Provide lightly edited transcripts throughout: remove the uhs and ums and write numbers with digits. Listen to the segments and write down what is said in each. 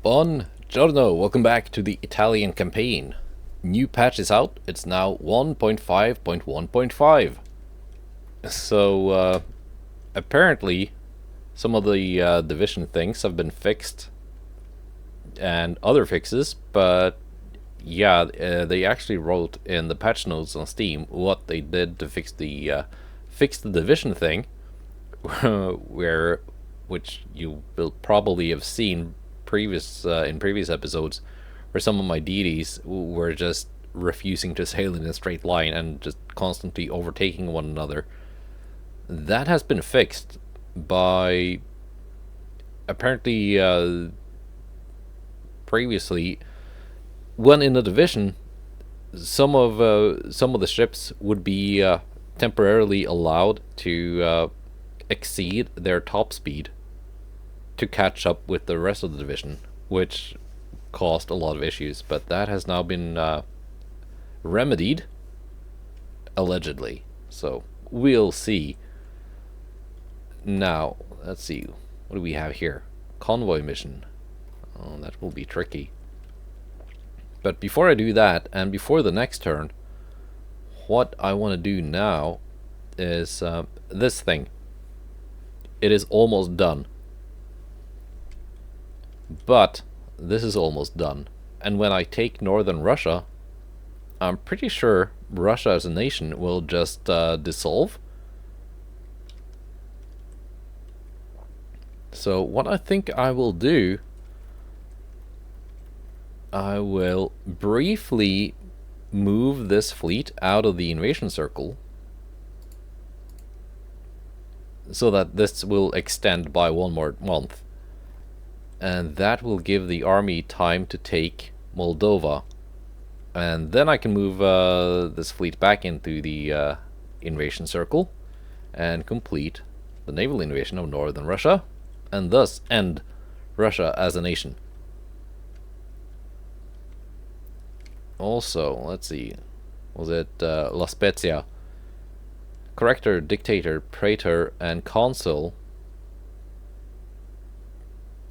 Buongiorno, welcome back to the Italian campaign. New patch is out, it's now 1.5.1.5. So, apparently, some of the division things have been fixed, and other fixes, but yeah, they actually wrote in the patch notes on Steam what they did to fix the division thing, which you will probably have seen in previous episodes, where some of my deities were just refusing to sail in a straight line and just constantly overtaking one another. That has been fixed by apparently previously, when in a division, some of the ships would be temporarily allowed to exceed their top speed to catch up with the rest of the division, which caused a lot of issues. But that has now been remedied, allegedly. So we'll see. Now, let's see. What do we have here? Convoy mission. Oh, that will be tricky. But before I do that, and before the next turn, what I want to do now is this thing. It is almost done. But this is almost done. And when I take northern Russia, I'm pretty sure Russia as a nation will just dissolve. So what I think I will do, I will briefly move this fleet out of the invasion circle so that this will extend by one more month. And that will give the army time to take Moldova. And then I can move this fleet back into the invasion circle and complete the naval invasion of northern Russia, and thus end Russia as a nation. Also, let's see, was it La Spezia? Corrector, Dictator, Praetor, and Consul.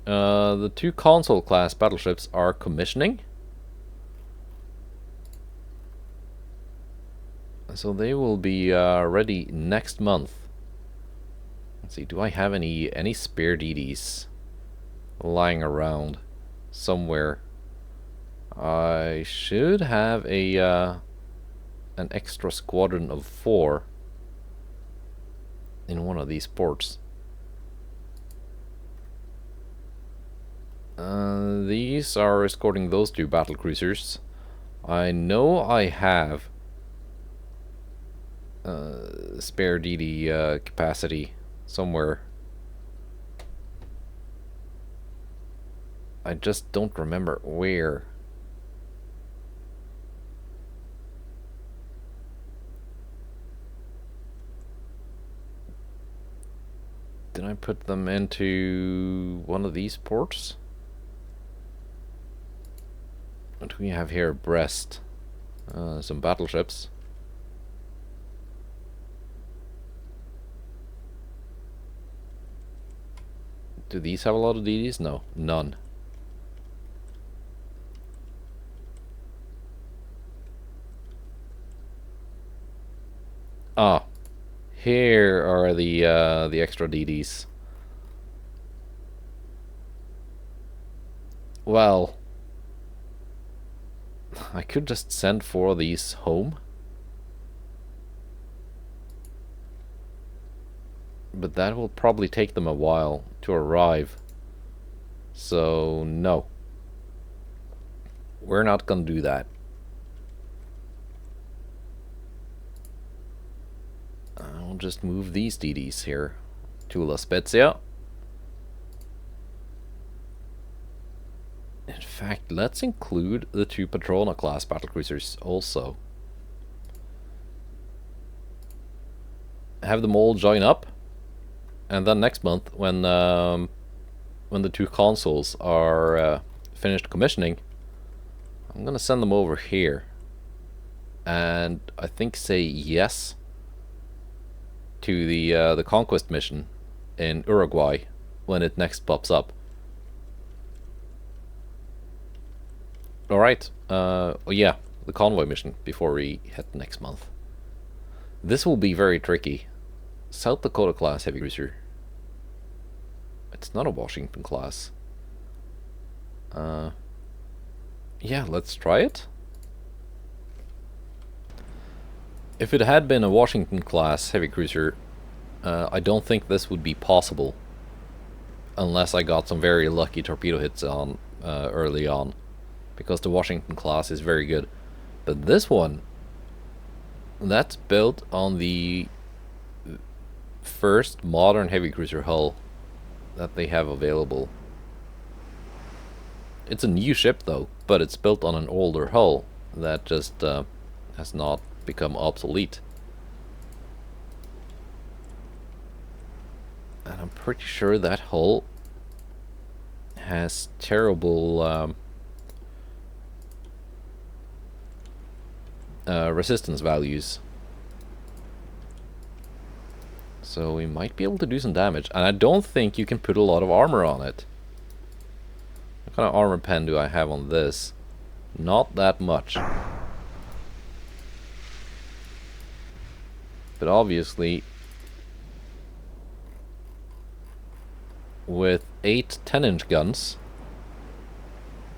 The two Consul class battleships are commissioning. So they will be ready next month. Let's see, do I have any spare DDs lying around somewhere? I should have an extra squadron of 4 in one of these ports. These are escorting those two battle cruisers. I know I have spare DD capacity somewhere. I just don't remember where. Did I put them into one of these ports? What do we have here? Brest. Some battleships. Do these have a lot of DDs? No, none. Ah, here are the extra DDs. Well, I could just send 4 of these home. But that will probably take them a while to arrive. So, no. We're not gonna do that. I'll just move these DDs here to La Spezia. In fact, let's include the 2 Patrona class battlecruisers also. Have them all join up, and then next month, when the 2 consuls are finished commissioning, I'm gonna send them over here, and I think say yes to the conquest mission in Uruguay when it next pops up. Alright, oh yeah, the convoy mission before we head next month. This will be very tricky. South Dakota class heavy cruiser. It's not a Washington class. Yeah, let's try it. If it had been a Washington class heavy cruiser, I don't think this would be possible. Unless I got some very lucky torpedo hits on early on. Because the Washington class is very good. But this one, that's built on the first modern heavy cruiser hull that they have available. It's a new ship though, but it's built on an older hull that just has not become obsolete. And I'm pretty sure that hull has terrible resistance values. So we might be able to do some damage. And I don't think you can put a lot of armor on it. What kind of armor pen do I have on this? Not that much. But obviously, with 8 10-inch guns,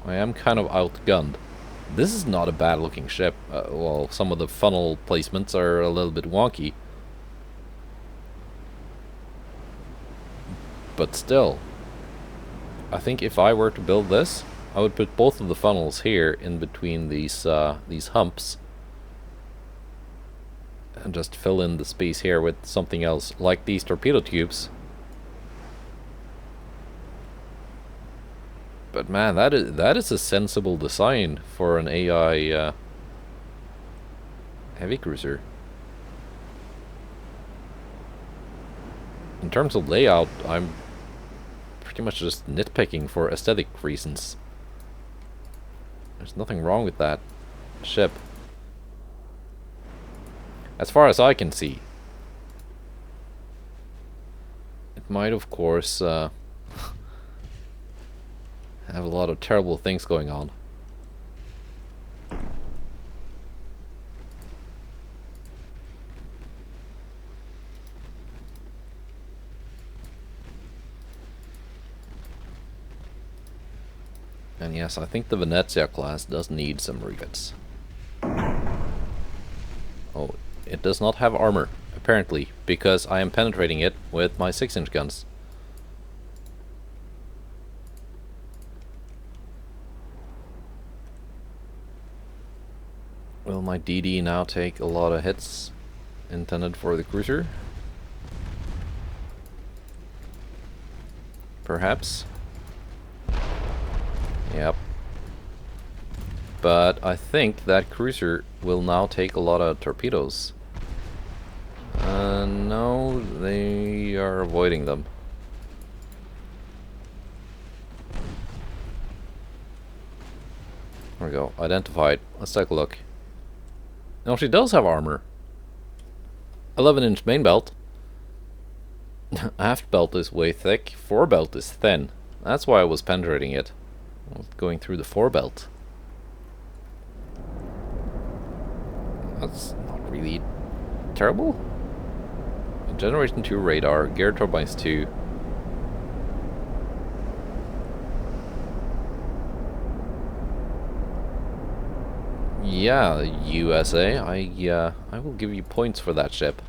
I am kind of outgunned. This is not a bad looking ship. Well, some of the funnel placements are a little bit wonky. But still, I think if I were to build this, I would put both of the funnels here in between these humps. And just fill in the space here with something else, like these torpedo tubes. But man, that is a sensible design for an AI heavy cruiser. In terms of layout, I'm pretty much just nitpicking for aesthetic reasons. There's nothing wrong with that ship, as far as I can see. It might, of course, have a lot of terrible things going on. And yes, I think the Venezia class does need some refits. Oh, it does not have armor, apparently, because I am penetrating it with my 6-inch guns. Will my DD now take a lot of hits intended for the cruiser? Perhaps. Yep. But I think that cruiser will now take a lot of torpedoes. No, they are avoiding them. There we go. Identified. Let's take a look. No, she does have armor. 11-inch main belt. Aft belt is way thick. Fore belt is thin. That's why I was penetrating it. I was going through the fore belt. That's not really terrible. Generation 2 radar, gear turbines 2. Yeah, USA, I will give you points for that ship.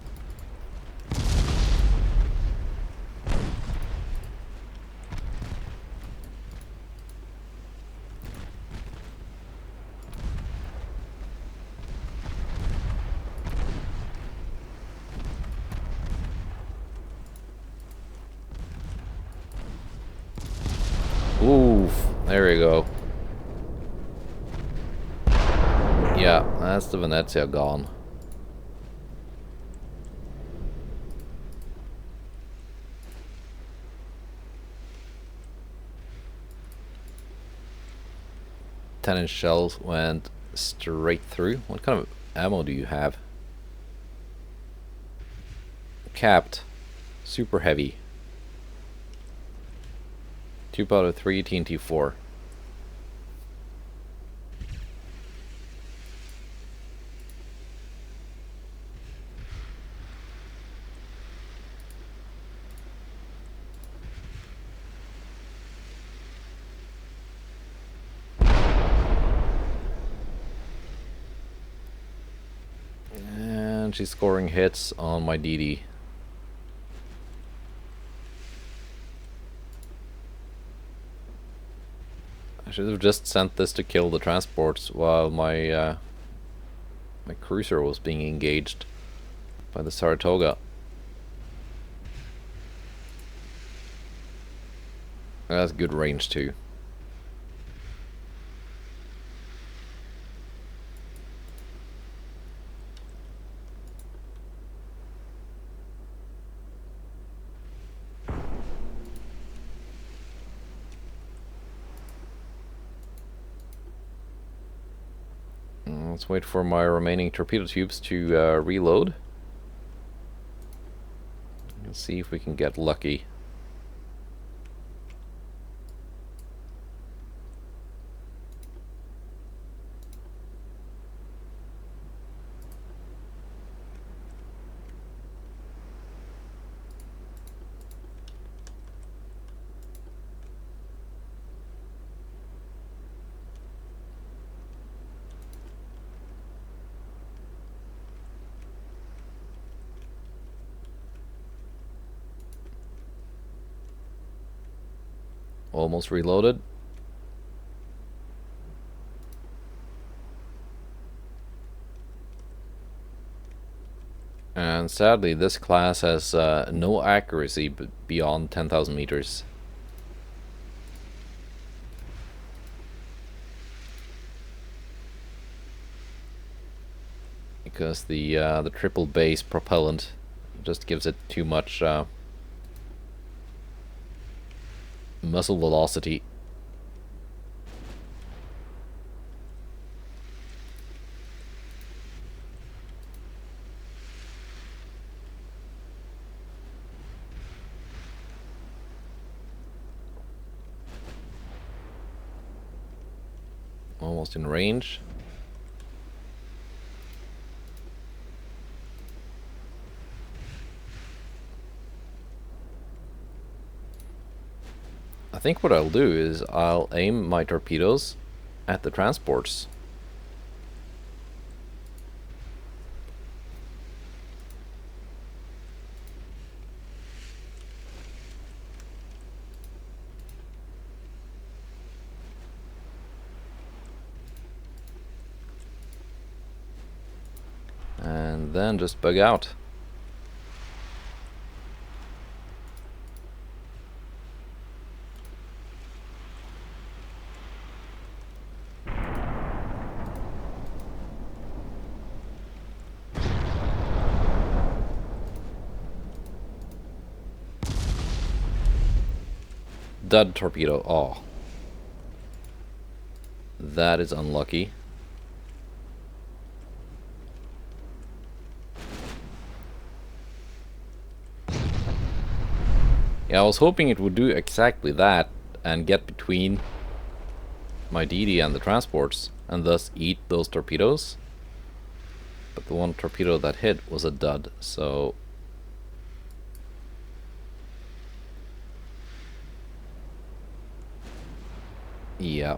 Oof, there we go. Yeah, that's the Venezia gone. Ten-inch shells went straight through. What kind of ammo do you have? Capped. Super heavy. 2 out of 3, TNT 4. And she's scoring hits on my DD. I should have just sent this to kill the transports while my my cruiser was being engaged by the Saratoga. That's good range too. Let's wait for my remaining torpedo tubes to reload. Let's see if we can get lucky. Almost reloaded. And sadly, this class has no accuracy beyond 10,000 meters. Because the triple base propellant just gives it too much muzzle velocity. Almost in range. I think what I'll do is I'll aim my torpedoes at the transports. And then just bug out. Dud torpedo. Oh. That is unlucky. Yeah, I was hoping it would do exactly that and get between my DD and the transports and thus eat those torpedoes. But the one torpedo that hit was a dud, so... yeah.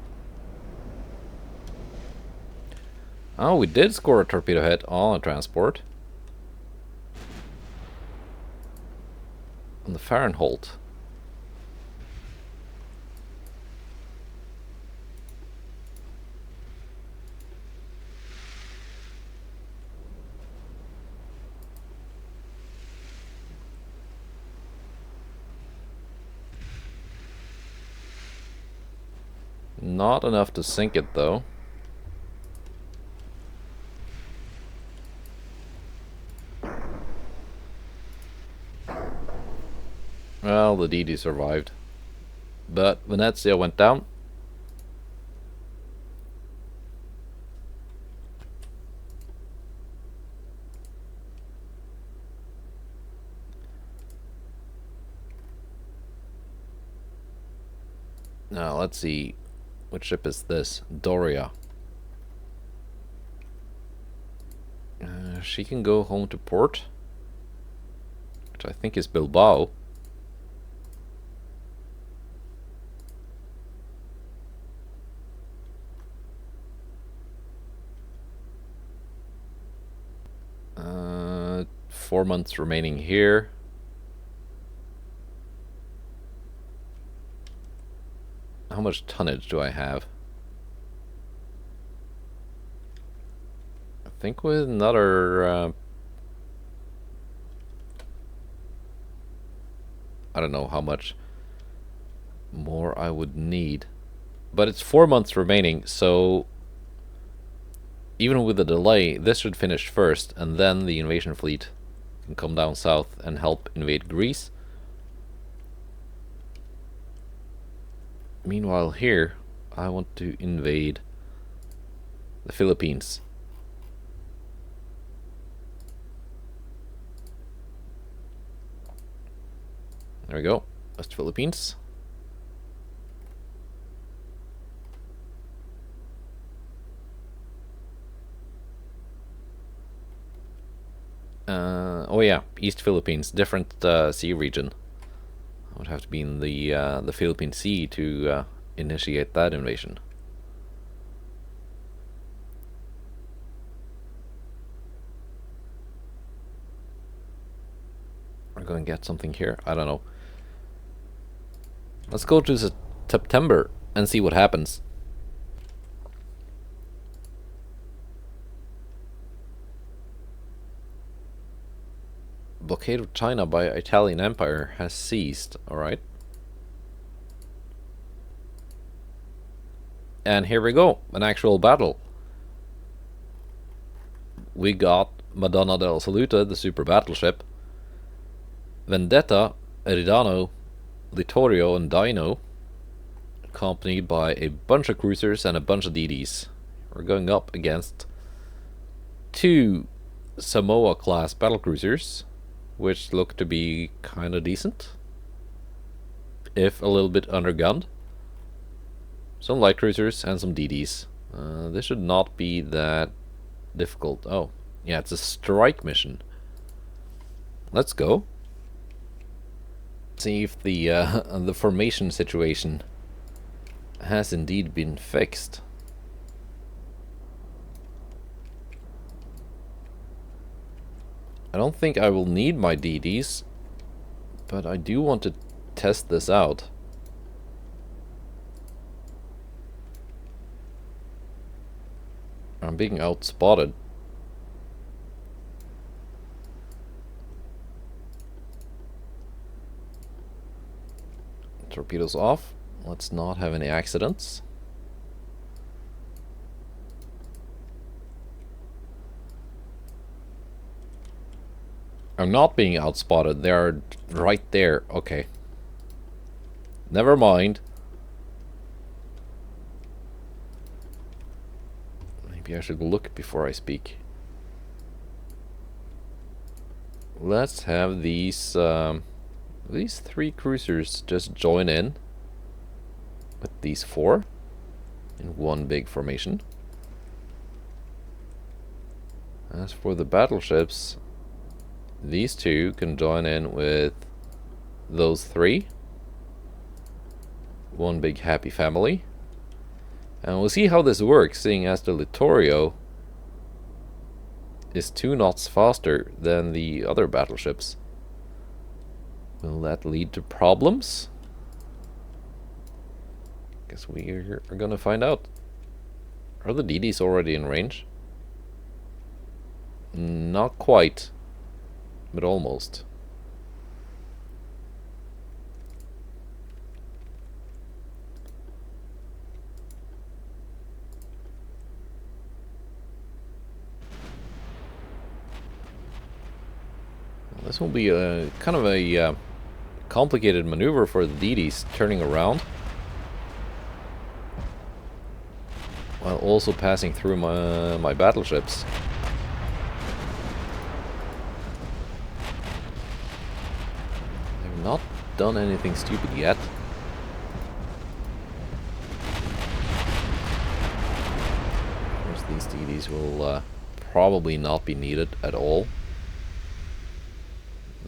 Oh, we did score a torpedo hit on a transport. On the Fahrenheit. Not enough to sink it, though. Well, the DD survived. But Venezia went down. Now, let's see. What ship is this? Doria. She can go home to port. Which I think is Bilbao. 4 months remaining here. How much tonnage do I have? I think with another... I don't know how much more I would need. But it's 4 months remaining, so... even with a delay, this should finish first, and then the invasion fleet can come down south and help invade Greece. Meanwhile here, I want to invade the Philippines. There we go, West Philippines. Oh yeah, East Philippines, different sea region. I would have to be in the Philippine Sea to initiate that invasion. We're going to get something here. I don't know. Let's go to September and see what happens. Blockade of China by Italian Empire has ceased. Alright. And here we go. An actual battle. We got Madonna del Salute, the super battleship. Vendetta, Eridano, Littorio, and Dino. Accompanied by a bunch of cruisers and a bunch of DDs. We're going up against 2 Samoa class battlecruisers, which look to be kind of decent, if a little bit undergunned. Some light cruisers and some DDs. This should not be that difficult. Oh, yeah, it's a strike mission. Let's go. See if the formation situation has indeed been fixed. I don't think I will need my DDs, but I do want to test this out. I'm being outspotted. Torpedoes off. Let's not have any accidents. I'm not being outspotted. They are right there. Okay. Never mind. Maybe I should look before I speak. Let's have these 3 cruisers just join in with these 4 in one big formation. As for the battleships, these 2 can join in with those 3. One big happy family. And we'll see how this works, seeing as the Littorio is 2 knots faster than the other battleships. Will that lead to problems? Guess we are gonna find out. Are the DDs already in range? Not quite. But almost. Well, this will be a kind of a complicated maneuver for the DDs, turning around while also passing through my battleships. Not done anything stupid yet. Of course, these DDs will probably not be needed at all.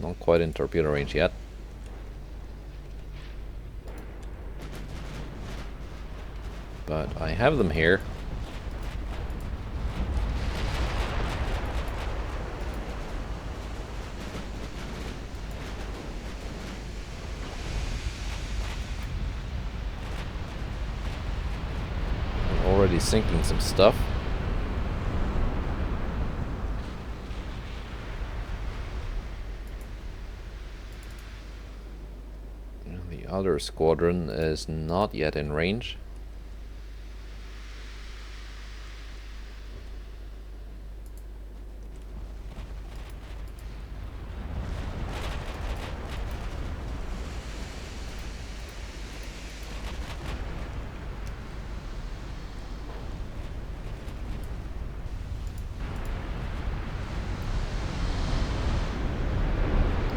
Not quite in torpedo range yet. But I have them here. already sinking some stuff. The other squadron is not yet in range.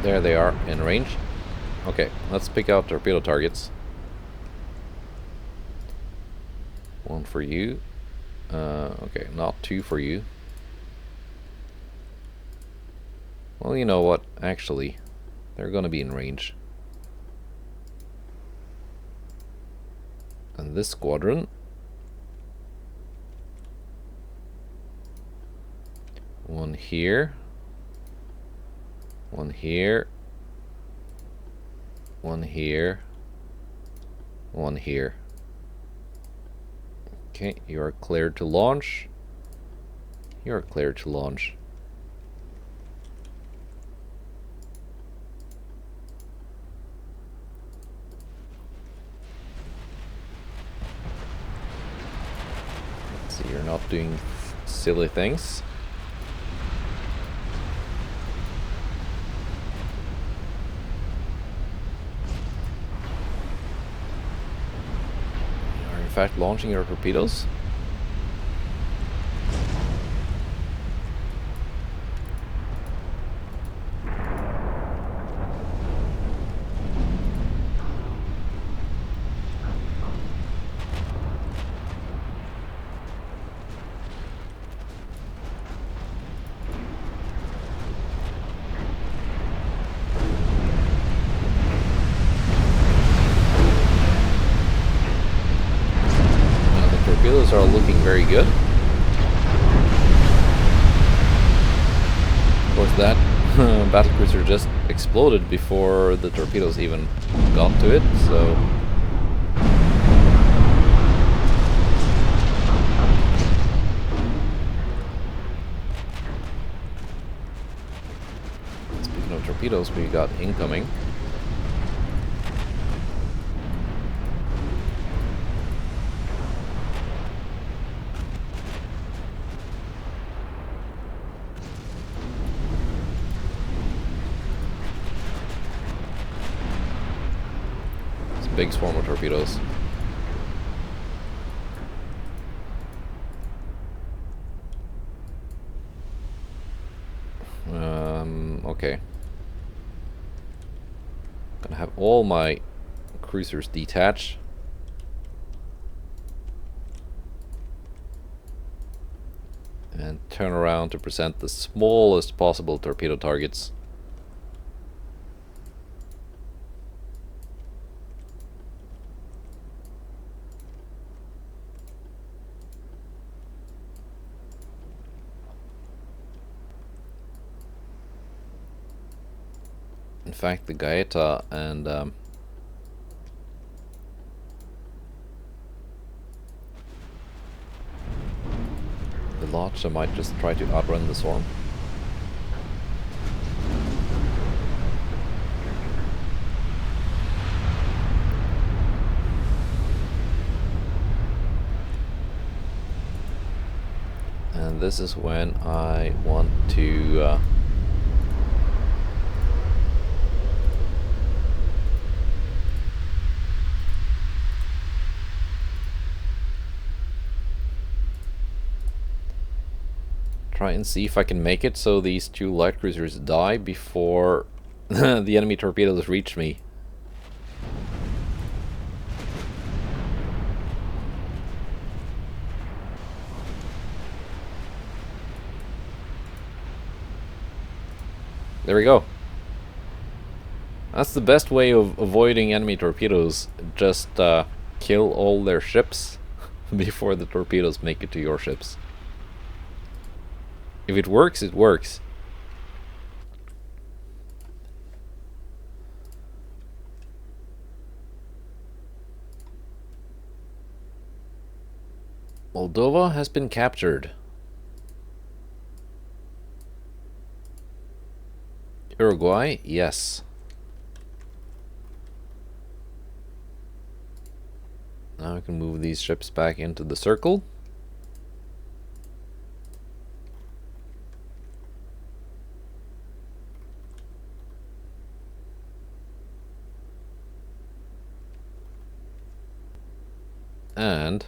There they are, in range. Okay, let's pick out torpedo targets. One for you. Okay, not two for you. Well, you know what? Actually, they're gonna be in range. And this squadron. One here. One here. One here. One here. Okay, you are cleared to launch. You are cleared to launch. Let's see, you're not doing silly things. In fact, launching your torpedoes. Torpedoes are looking very good. Of course, that battlecruiser just exploded before the torpedoes even got to it, so... Speaking of torpedoes, we got incoming. Big swarm of torpedoes. Okay. Gonna have all my cruisers detach. And turn around to present the smallest possible torpedo targets. In fact, the Gaeta and the Lodge, I might just try to outrun the swarm. And this is when I want to try and see if I can make it so these two light cruisers die before the enemy torpedoes reach me. There we go. That's the best way of avoiding enemy torpedoes. Just kill all their ships before the torpedoes make it to your ships. If it works, it works. Moldova has been captured. Uruguay, yes. Now we can move these ships back into the circle. And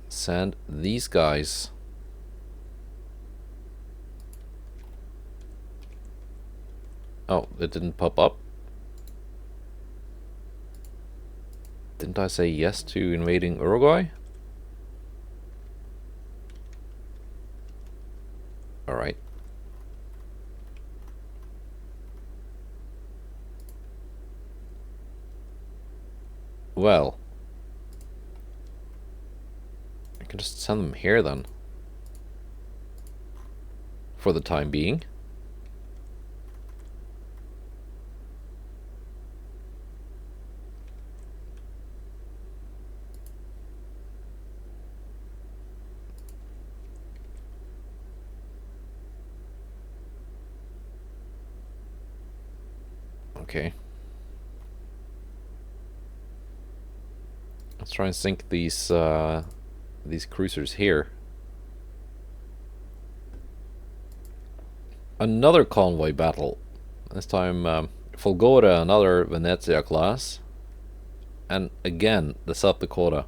send these guys oh, it didn't pop up. Didn't I say yes to invading Uruguay? Alright. Well, I can just send them here then. For the time being. Okay. Let's try and sink these cruisers here. Another convoy battle. This time Folgora, another Venezia class. And again, the South Dakota.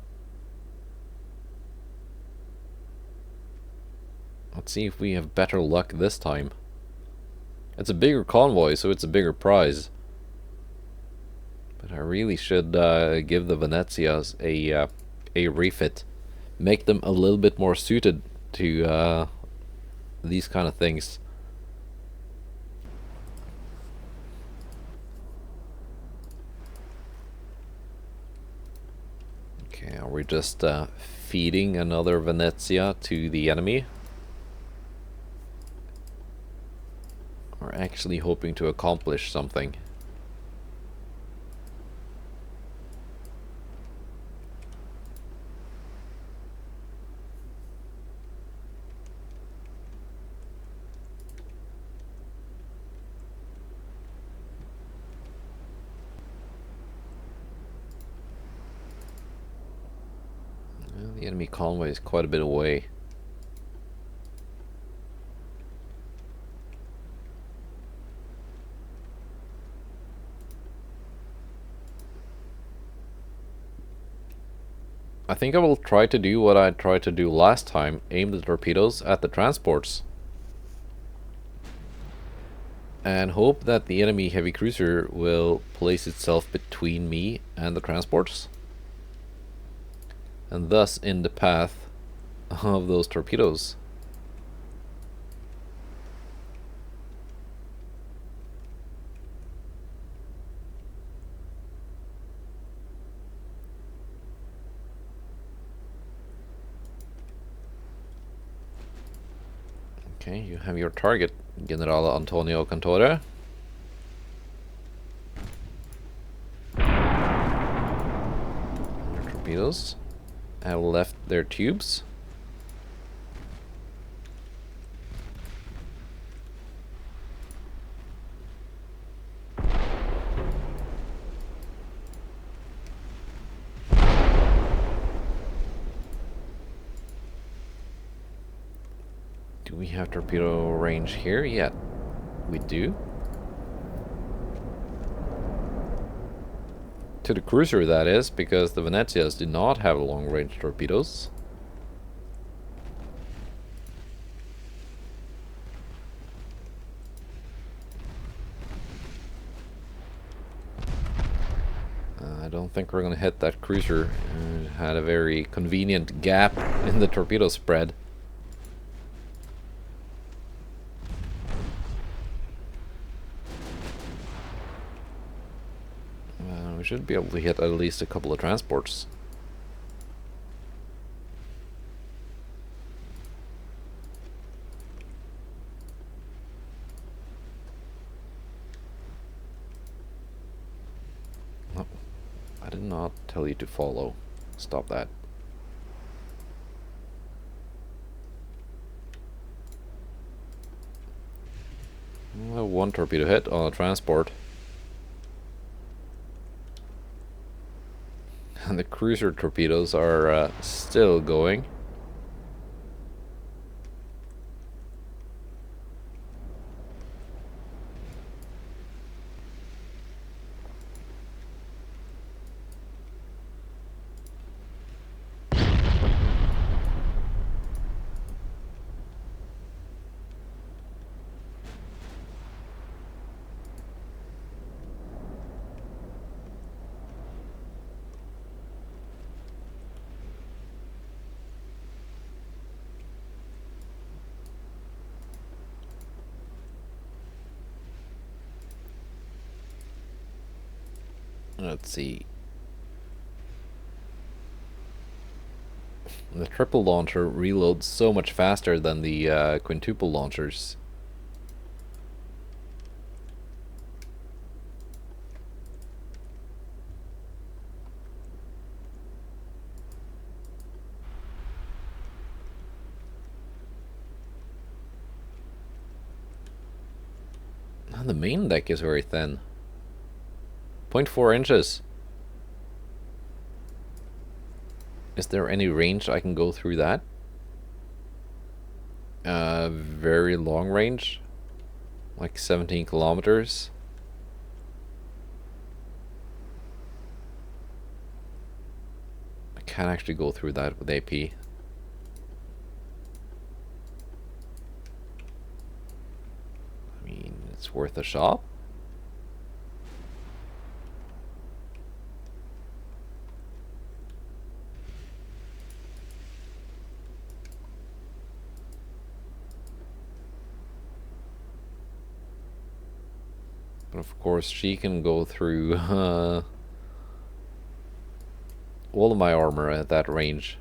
Let's see if we have better luck this time. It's a bigger convoy, so it's a bigger prize. But I really should give the Venezias a refit. Make them a little bit more suited to these kind of things. Okay, are we just feeding another Venezia to the enemy? Or actually hoping to accomplish something? The enemy convoy is quite a bit away. I think I will try to do what I tried to do last time, aim the torpedoes at the transports. And hope that the enemy heavy cruiser will place itself between me and the transports. And thus in the path of those torpedoes. Okay, you have your target, General Antonio Cantore. Your torpedoes have left their tubes. Do we have torpedo range here yet? We do. To the cruiser, that is, because the Venezias do not have long-range torpedoes. I don't think we're going to hit that cruiser. It had a very convenient gap in the torpedo spread. We should be able to hit at least a couple of transports. Oh, I did not tell you to follow. Stop that. One torpedo hit on a transport. And the cruiser torpedoes are still going. Let's see. The triple launcher reloads so much faster than the quintuple launchers. And the main deck is very thin. 0.4 inches. Is there any range I can go through that? Very long range. Like 17 kilometers. I can't actually go through that with AP. I mean, it's worth a shot. But of course, she can go through all of my armor at that range.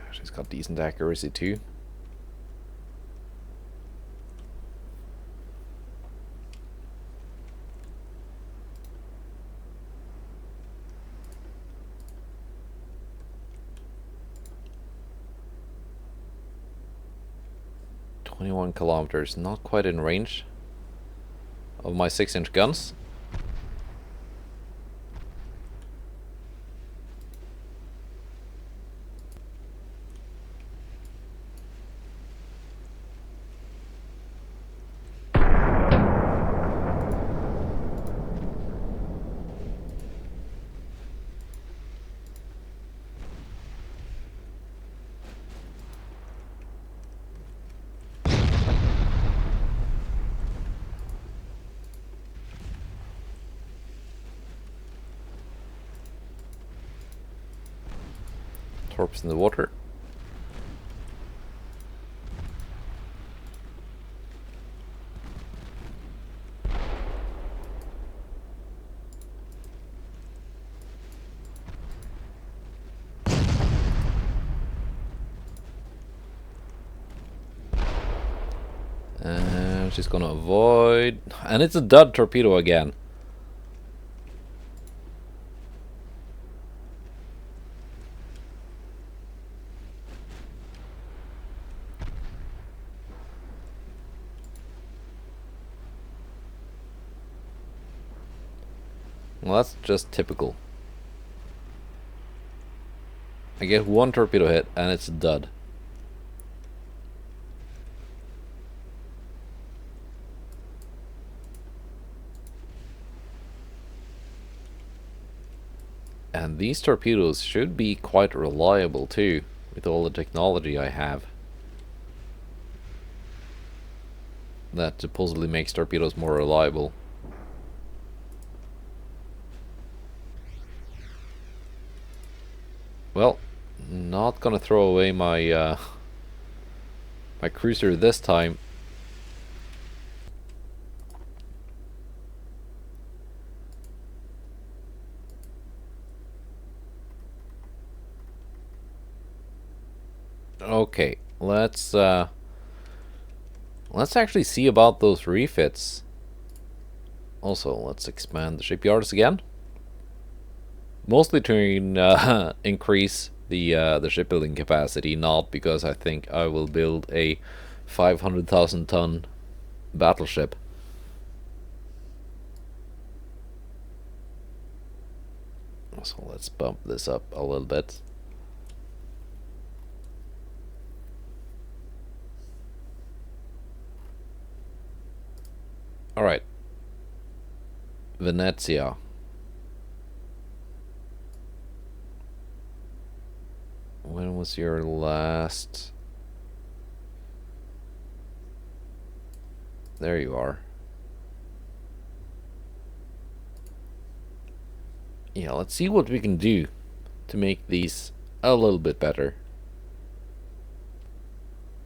She's got decent accuracy too. "21 kilometers, not quite in range of my 6-inch guns." Torps in the water. And she's gonna avoid, and it's a dud torpedo again. Well, that's just typical. I get one torpedo hit and it's a dud. And these torpedoes should be quite reliable too, with all the technology I have. That supposedly makes torpedoes more reliable. Well, not gonna throw away my my cruiser this time. Okay, let's actually see about those refits. Also, let's expand the shipyards again. Mostly to increase the shipbuilding capacity, not because I think I will build a 500,000 ton battleship. So let's bump this up a little bit. Alright. Venezia. When was your last... There you are. Yeah, let's see what we can do to make these a little bit better.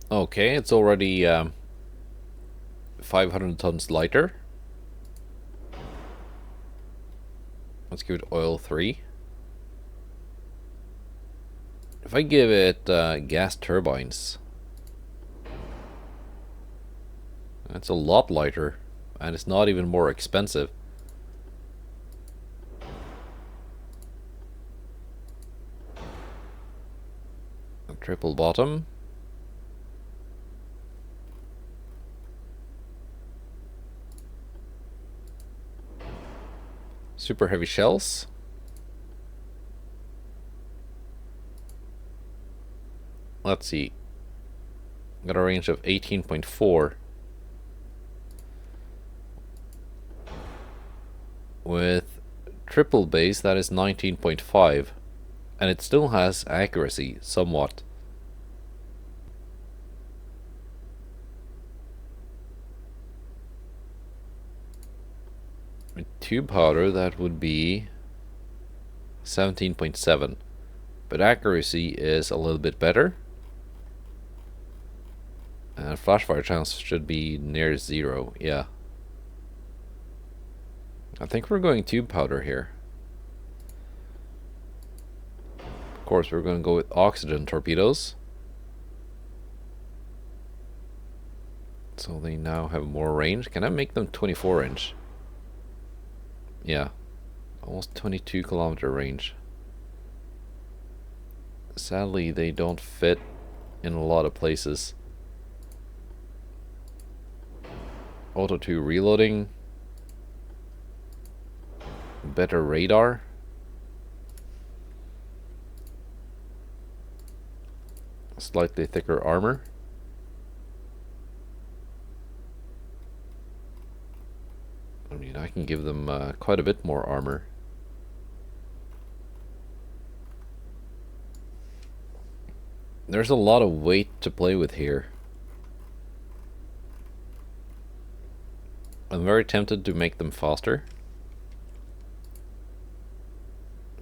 Okay, it's already 500 tons lighter. Let's give it oil 3. If I give it gas turbines, that's a lot lighter, and it's not even more expensive. A triple bottom. Super heavy shells. Let's see. Got a range of 18.4. With triple base, that is 19.5. And it still has accuracy, somewhat. With tube powder, that would be 17.7. But accuracy is a little bit better. And flash fire chance should be near 0, yeah. I think we're going tube powder here. Of course, we're going to go with oxygen torpedoes. So they now have more range. Can I make them 24 inch? Yeah. Almost 22 kilometer range. Sadly, they don't fit in a lot of places. Auto 2 reloading. Better radar. Slightly thicker armor. I mean, I can give them quite a bit more armor. There's a lot of weight to play with here. I'm very tempted to make them faster,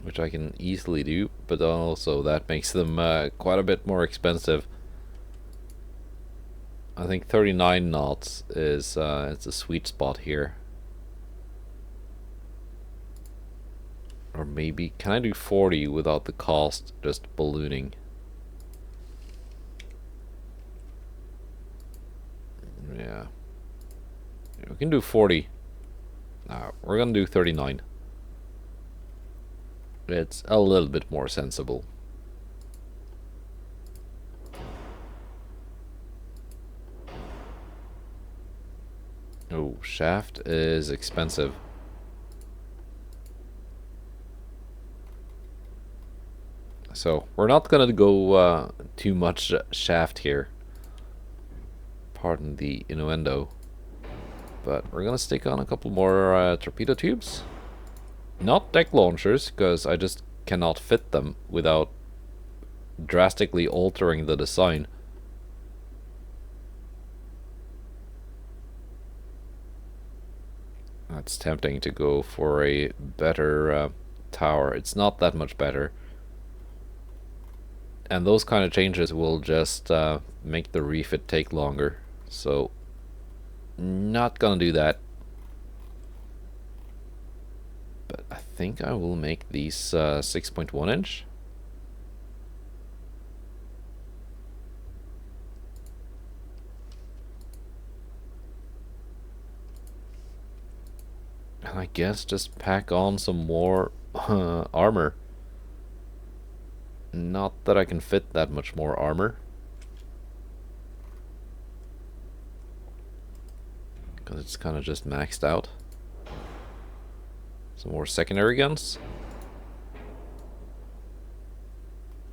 which I can easily do, but also that makes them quite a bit more expensive. I think 39 knots is it's a sweet spot here. Or maybe, can I do 40 without the cost just ballooning? Yeah. We can do 40. We're gonna do 39. It's a little bit more sensible. Oh, shaft is expensive. So we're not gonna go too much shaft here. Pardon the innuendo. But we're gonna stick on a couple more torpedo tubes. Not deck launchers, because I just cannot fit them without drastically altering the design. It's tempting to go for a better tower. It's not that much better. And those kind of changes will just make the refit take longer. So, not gonna do that. But I think I will make these 6.1 inch. And I guess just pack on some more armor. Not that I can fit that much more armor. Because it's kind of just maxed out. Some more secondary guns.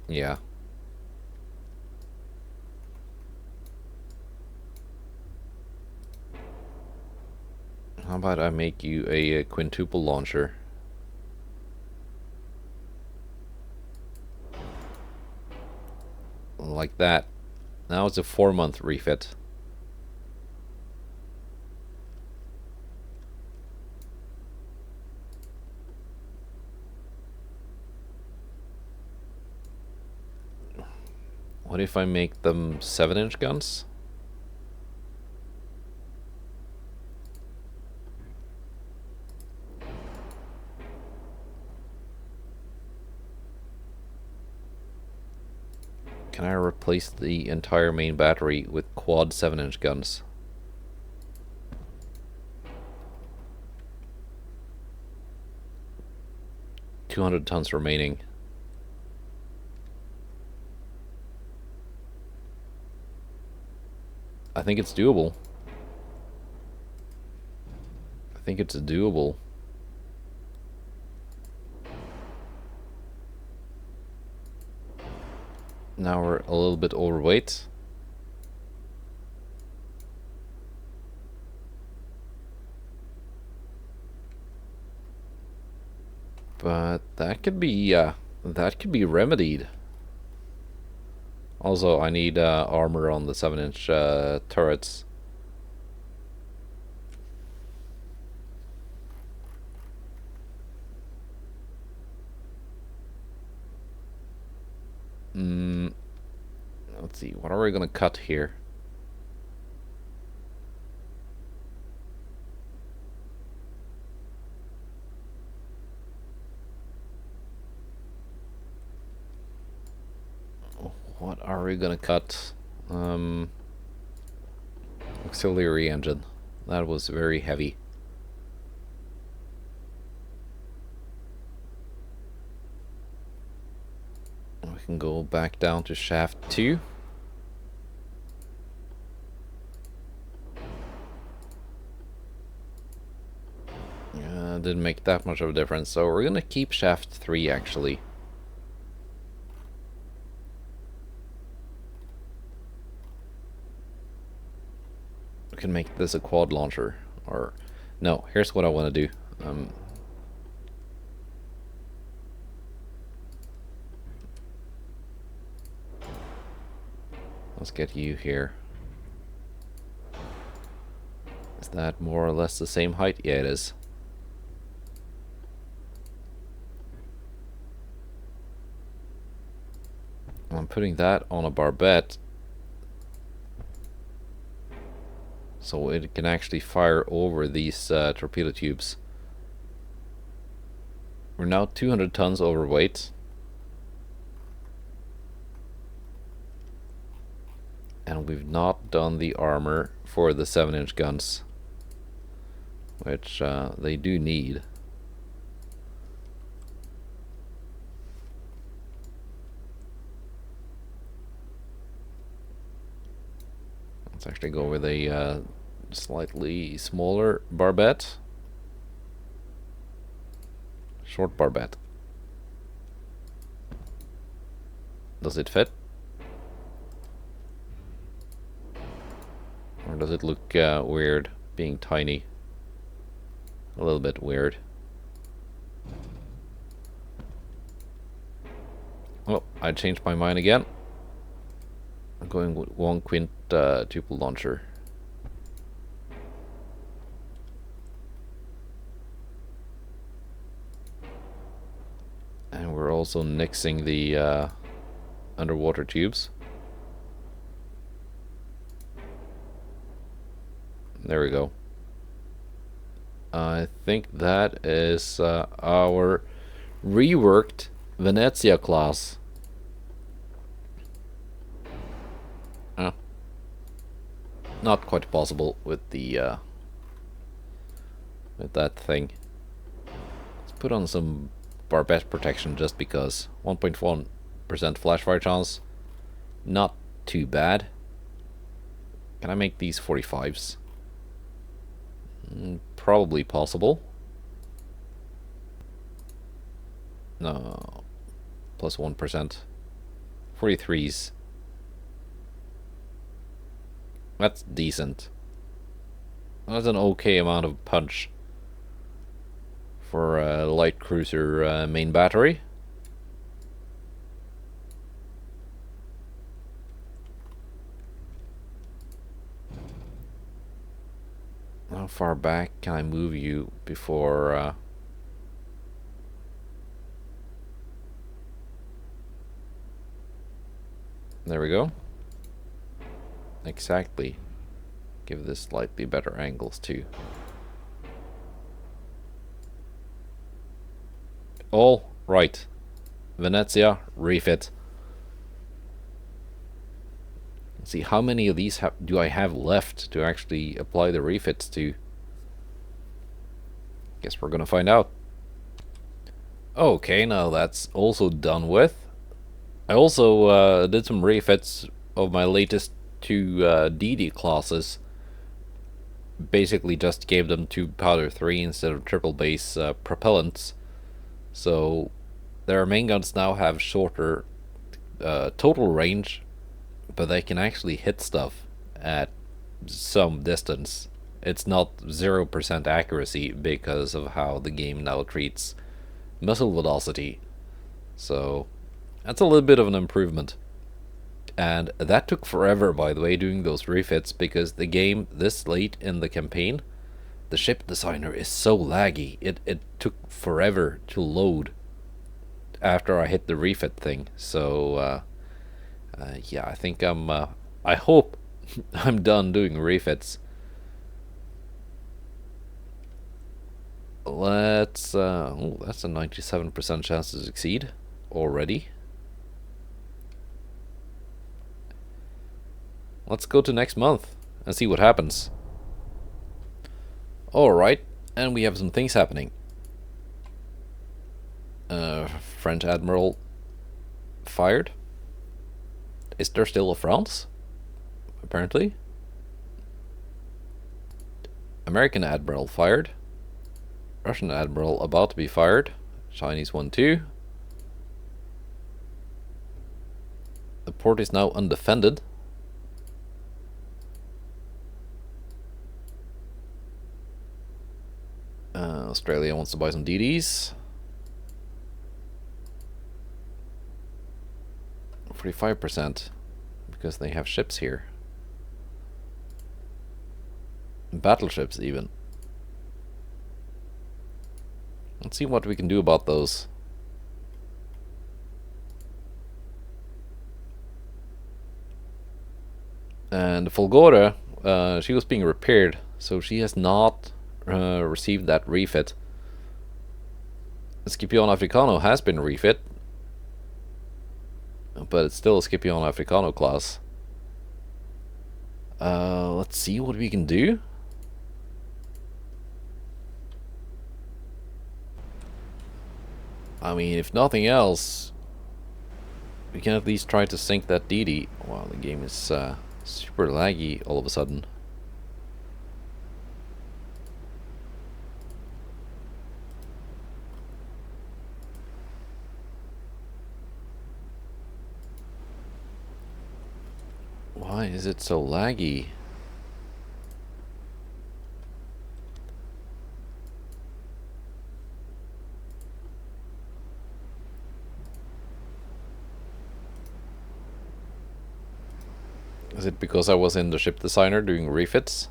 Yeah. How about I make you a quintuple launcher? Like that. Now it's a 4-month refit. What if I make them 7-inch guns? Can I replace the entire main battery with quad 7-inch guns? $200 remaining. I think it's doable. I think it's doable. Now we're a little bit overweight. But that could be remedied. Also, I need armor on the 7-inch turrets. Let's see, what are we gonna cut here? What are we gonna cut? Auxiliary engine. That was very heavy. We can go back down to shaft 2. Didn't make that much of a difference, so we're gonna keep shaft 3 actually. We can make this a quad launcher, or no, here's what I want to do. Let's get you here. Is that more or less the same height? Yeah, it is. I'm putting that on a barbette so it can actually fire over these torpedo tubes. We're now 200 tons overweight. And we've not done the armor for the 7-inch guns, which they do need. Let's actually go with a slightly smaller barbette. Short barbette. Does it fit? Or does it look weird being tiny? A little bit weird. Oh, I changed my mind again. I'm going with 1 quintuple launcher. And we're also nixing the underwater tubes. There we go. I think that is our reworked Venezia class. Not quite possible with the with that thing. Put on some barbette protection just because. 1.1% flash fire chance. Not too bad. Can I make these 45s? Probably possible. No. Plus 1%. 43s. That's decent. That's an okay amount of punch for a light cruiser main battery. How far back can I move you before... There we go. Exactly. Give this slightly better angles too. All right. Venezia, refit. Let's see, how many of these do I have left to actually apply the refits to? Guess we're gonna find out. Okay, now that's also done with. I also did some refits of my latest two DD classes. Basically just gave them 2 powder 3 instead of triple base propellants. So their main guns now have shorter total range, but they can actually hit stuff at some distance. It's not 0% accuracy because of how the game now treats missile velocity. So that's a little bit of an improvement. And that took forever, by the way, doing those refits, because the game this late in the campaign, the ship designer is so laggy. It took forever to load after I hit the refit thing. So yeah, I think I hope I'm done doing refits. Let's oh, that's a 97% chance to succeed already. Let's go to next month and see what happens. Alright, and we have some things happening. French Admiral fired. Is there still a France? Apparently. American Admiral fired. Russian Admiral about to be fired. Chinese one too. The port is now undefended. Australia wants to buy some DDs. 45% because they have ships here. Battleships even. Let's see what we can do about those. And the Folgore, she was being repaired, so she has not received that refit. Scipione Africano has been refit, but it's still a Scipione Africano class. Let's see what we can do. I mean, if nothing else, we can at least try to sink that DD. Wow, the game is super laggy all of a sudden. Why is it so laggy? Is it because I was in the ship designer doing refits?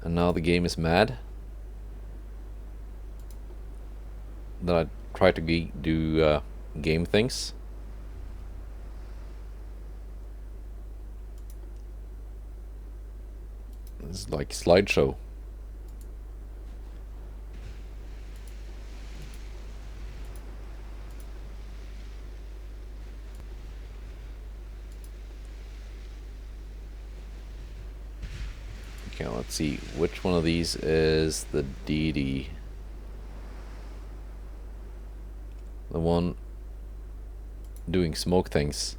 And now the game is mad? That I try to do game things? It's like slideshow. Okay, let's see which one of these is the DD. The one doing smoke things.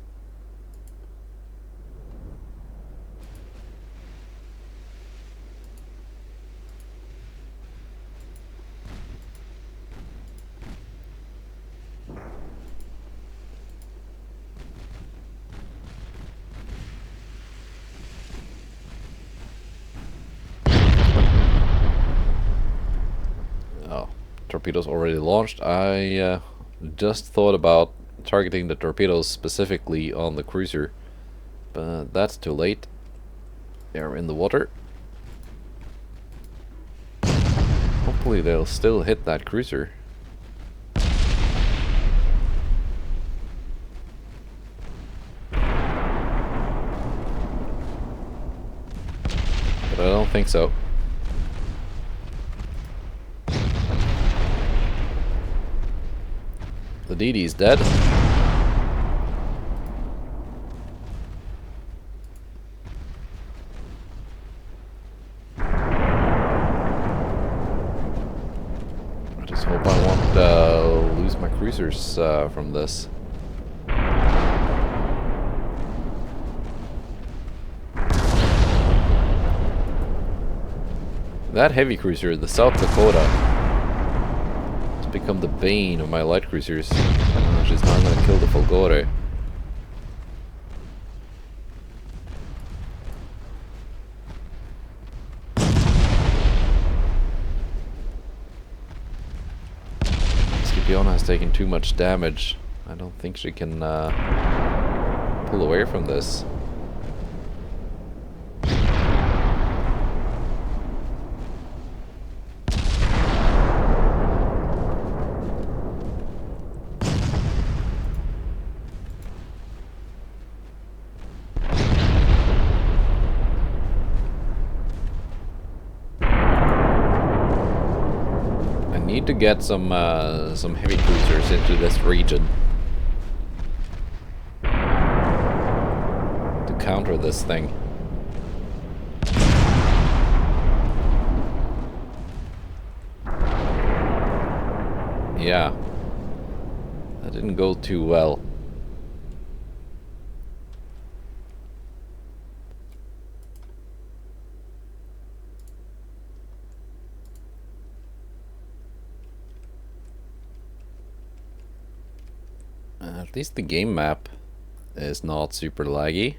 Oh, torpedoes already launched. I just thought about targeting the torpedoes specifically on the cruiser, but that's too late. They're in the water. Hopefully they'll still hit that cruiser. But I don't think so. The DD's dead. I just hope I won't lose my cruisers from this. That heavy cruiser, the South Dakota, has become the bane of my light cruisers. She's not going to kill the Fodder. Scipiona has taken too much damage. I don't think she can pull away from this. Need to get some heavy cruisers into this region to counter this thing. Yeah, that didn't go too well. At least the game map is not super laggy.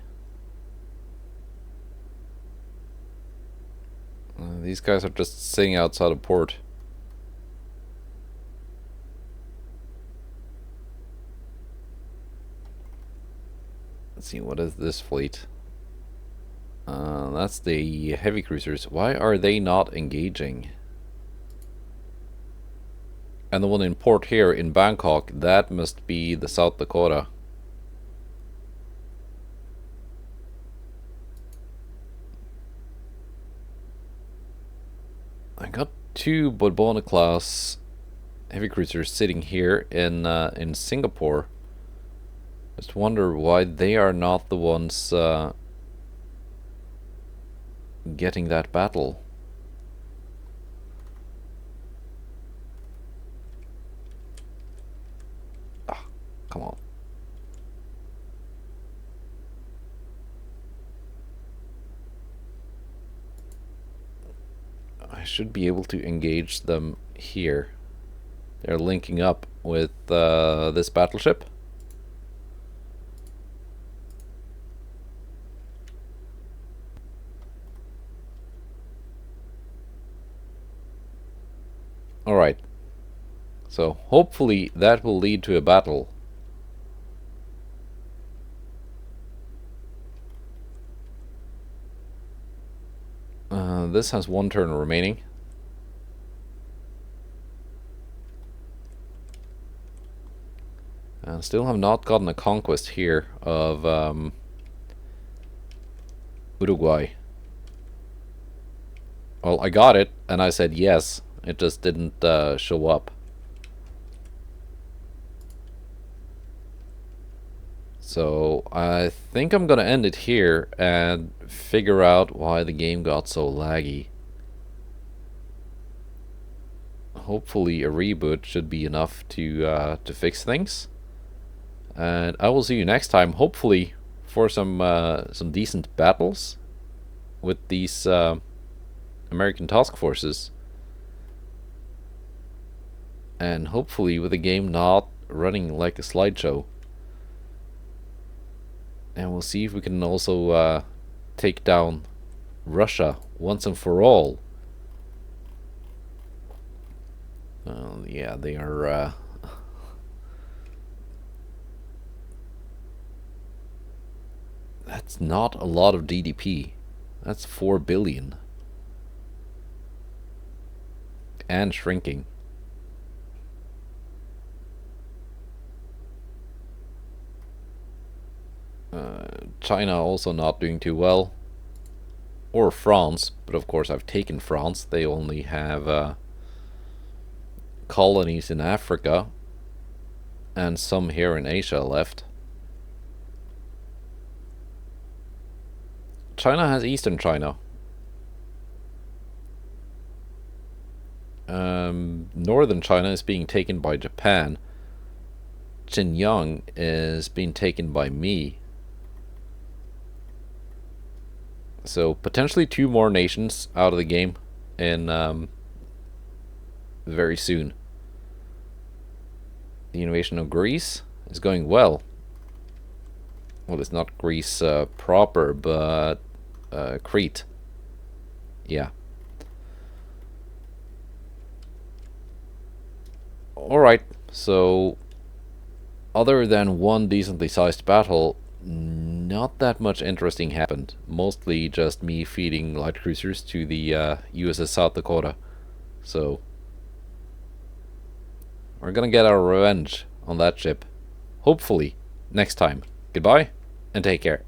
These guys are just sitting outside of port. Let's see, what is this fleet? That's the heavy cruisers. Why are they not engaging? And the one in port here in Bangkok, that must be the South Dakota. I got two Borbona class heavy cruisers sitting here in Singapore. Just wonder why they are not the ones getting that battle. Come on. I should be able to engage them here. They're linking up with this battleship. Alright. So hopefully that will lead to a battle. This has one turn remaining. And still have not gotten a conquest here of Uruguay. Well, I got it, and I said yes. It just didn't show up. So I think I'm gonna end it here and figure out why the game got so laggy. hopefully a reboot should be enough to fix things. And I will see you next time, hopefully for some decent battles with these American task forces, and hopefully with the game not running like a slideshow. And we'll see if we can also take down Russia once and for all. Yeah, they are. That's not a lot of GDP. That's 4 billion. And shrinking. China also not doing too well. Or France, but of course I've taken France. They only have colonies in Africa and some here in Asia left. China has Eastern China. Northern China is being taken by Japan. Xinjiang is being taken by me. So potentially 2 more nations out of the game in very soon. The invasion of Greece is going well. Well, it's not Greece proper, but Crete. Yeah. Alright, so other than one decently sized battle, not that much interesting happened. Mostly just me feeding light cruisers to the USS South Dakota. So we're gonna get our revenge on that ship. Hopefully next time. Goodbye and take care.